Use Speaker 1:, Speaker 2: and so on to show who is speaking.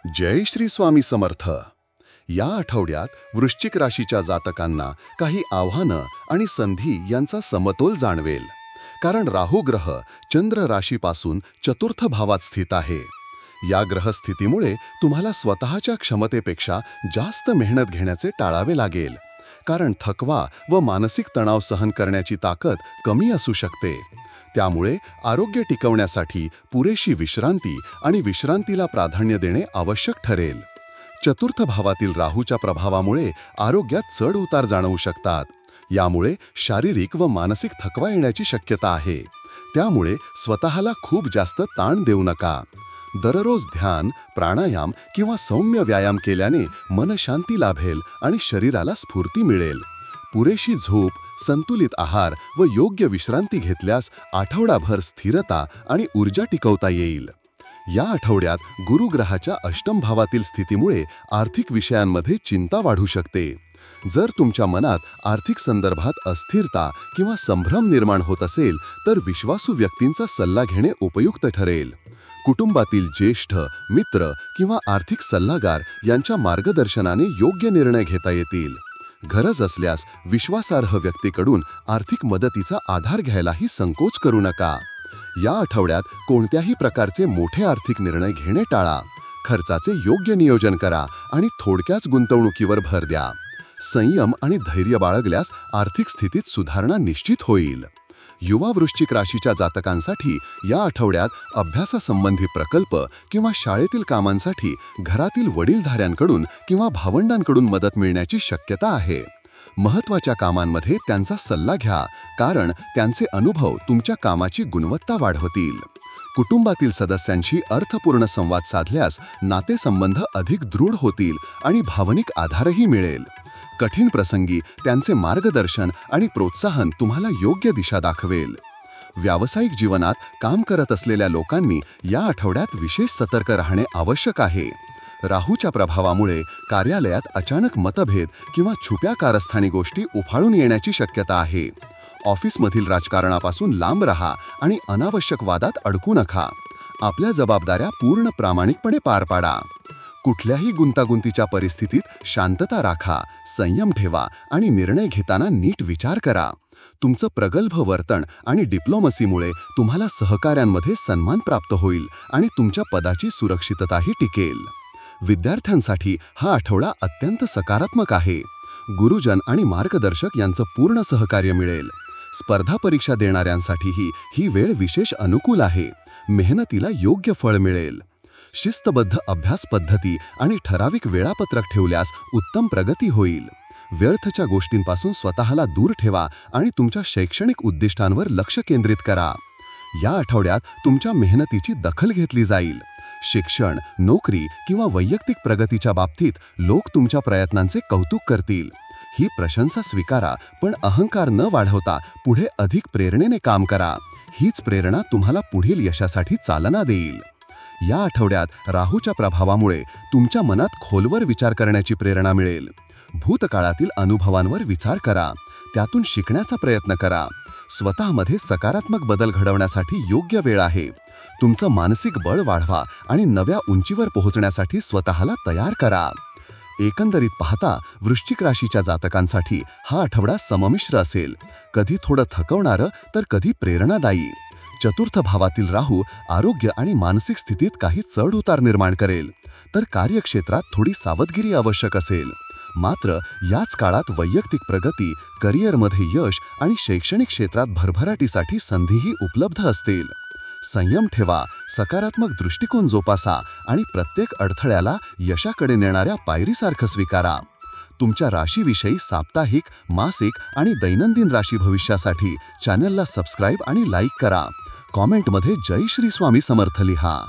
Speaker 1: जय श्री स्वामी समर्थ. या आठवड्यात वृश्चिक राशीच्या जातकांना काही आव्हानं आणि संधी यांचा समतोल जाणवेल. कारण राहू ग्रह चंद्र राशीपासून चतुर्थ भावात स्थित आहे. या ग्रहस्थितीमुळे तुम्हाला स्वतःच्या क्षमतेपेक्षा जास्त मेहनत घेण्याचे टाळावे लागेल. कारण थकवा व मानसिक तणाव सहन करण्याची ताकद कमी असू शकते. त्यामुळे आरोग्य टिकवण्यासाठी पुरेशी विश्रांती आणि विश्रांतीला प्राधान्य देणे आवश्यक ठरेल. चतुर्थ भावातील राहूच्या प्रभावामुळे आरोग्यात चढ उतार जाणवू शकतात. यामुळे शारीरिक व मानसिक थकवा येण्याची शक्यता आहे. त्यामुळे स्वतःला खूप जास्त ताण देऊ नका. दररोज ध्यान, प्राणायाम किंवा सौम्य व्यायाम केल्याने मनशांती लाभेल आणि शरीराला स्फूर्ती मिळेल. पुरेशी झोप, संतुलित आहार व योग्य विश्रांती घेतल्यास आठवडाभर स्थिरता आणि ऊर्जा टिकवता येईल. या आठवड्यात गुरुग्रहाच्या अष्टम भावातील स्थितीमुळे आर्थिक विषयांमध्ये चिंता वाढू शकते. जर तुमच्या मनात आर्थिक संदर्भात अस्थिरता किंवा संभ्रम निर्माण होत असेल तर विश्वासू व्यक्तींचा सल्ला घेणे उपयुक्त ठरेल. कुटुंबातील ज्येष्ठ, मित्र किंवा आर्थिक सल्लागार यांच्या मार्गदर्शनाने योग्य निर्णय घेता येतील. गरज असल्यास विश्वासार्ह व्यक्तीकडून आर्थिक मदतीचा आधार घ्यायलाही संकोच करू नका. या आठवड्यात कोणत्याही प्रकारचे मोठे आर्थिक निर्णय घेणे टाळा. खर्चाचे योग्य नियोजन करा आणि थोडक्याच गुंतवणुकीवर भर द्या. संयम आणि धैर्य बाळगल्यास आर्थिक स्थितीत सुधारणा निश्चित होईल. युवा वृश्चिक राशीच्या जातकांसाठी या आठवड्यात अभ्यासासंबंधी प्रकल्प किंवा शाळेतील कामांसाठी घरातील वडीलधाऱ्यांकडून किंवा भावंडांकडून मदत मिळण्याची शक्यता आहे. महत्त्वाच्या कामांमध्ये त्यांचा सल्ला घ्या, कारण त्यांचे अनुभव तुमच्या कामाची गुणवत्ता वाढवतील. कुटुंबातील सदस्यांशी अर्थपूर्ण संवाद साधल्यास नातेसंबंध अधिक दृढ होतील आणि भावनिक आधारही मिळेल. कठीण प्रसंगी त्यांचे मार्गदर्शन आणि प्रोत्साहन तुम्हाला योग्य दिशा दाखवेल. व्यावसायिक जीवनात काम करत असलेल्या लोकांनी या आठवड्यात विशेष सतर्क राहणे आवश्यक आहे. राहूच्या प्रभावामुळे कार्यालयात अचानक मतभेद किंवा छुप्या कारस्थानी गोष्टी उफाळून येण्याची शक्यता आहे. ऑफिसमधील राजकारणापासून लांब राहा आणि अनावश्यक वादात अडकू नका. आपल्या जबाबदाऱ्या पूर्ण प्रामाणिकपणे पार पाडा. कुठल्याही गुंतागुंतीच्या परिस्थितीत शांतता राखा, संयम ठेवा आणि निर्णय घेताना नीट विचार करा. तुमचं प्रगल्भ वर्तन आणि डिप्लोमसीमुळे तुम्हाला सहकाऱ्यांमध्ये सन्मान प्राप्त होईल आणि तुमच्या पदाची सुरक्षितताही टिकेल. विद्यार्थ्यांसाठी हा आठवडा अत्यंत सकारात्मक आहे. गुरुजन आणि मार्गदर्शक यांचं पूर्ण सहकार्य मिळेल. स्पर्धा परीक्षा देणाऱ्यांसाठीही ही वेळ विशेष अनुकूल आहे. मेहनतीला योग्य फळ मिळेल. शिस्तबद्ध अभ्यास पद्धती आणि ठराविक वेळापत्रक ठेवल्यास उत्तम प्रगती होईल. व्यर्थच्या गोष्टींपासून स्वतःला दूर ठेवा आणि तुमच्या शैक्षणिक उद्दिष्टांवर लक्ष केंद्रित करा. या आठवड्यात तुमच्या मेहनतीची दखल घेतली जाईल. शिक्षण, नोकरी किंवा वैयक्तिक प्रगतीच्या बाबतीत लोक तुमच्या प्रयत्नांचे कौतुक करतील. ही प्रशंसा स्वीकारा, पण अहंकार न वाढवता पुढे अधिक प्रेरणेने काम करा. हीच प्रेरणा तुम्हाला पुढील यशासाठी चालना देईल. या आठवड्यात राहूच्या प्रभावामुळे तुमच्या मनात खोलवर विचार करण्याची प्रेरणा मिळेल. भूतकाळातील अनुभवांवर विचार करा, त्यातून शिकण्याचा प्रयत्न करा. स्वतःमध्ये सकारात्मक बदल घडवण्यासाठी योग्य वेळ आहे. तुमचं मानसिक बळ वाढवा आणि नव्या उंचीवर पोहोचण्यासाठी स्वतःला तयार करा. एकंदरीत पाहता वृश्चिक राशीच्या जातकांसाठी हा आठवडा सममिश्र असेल. कधी थोडं थकवणारं तर कधी प्रेरणादायी. चतुर्थ भावातील राहू आरोग्य आणि मानसिक स्थितीत काही चढ उतार निर्माण करेल, तर कार्यक्षेत्रात थोडी सावधगिरी आवश्यक असेल. मात्र याच काळात वैयक्तिक प्रगती, करिअरमध्ये यश आणि शैक्षणिक क्षेत्रात भरभराटीसाठी संधीही उपलब्ध असतील. संयम ठेवा, सकारात्मक दृष्टिकोन जोपासा आणि प्रत्येक अडथळ्याला यशाकडे नेणाऱ्या पायरीसारखं स्वीकारा. तुमच्या राशीविषयी साप्ताहिक, मासिक आणि दैनंदिन राशी भविष्यासाठी चॅनलला सबस्क्राईब आणि लाईक करा. कॉमेंटमध्ये जय श्री स्वामी समर्थ लिहा.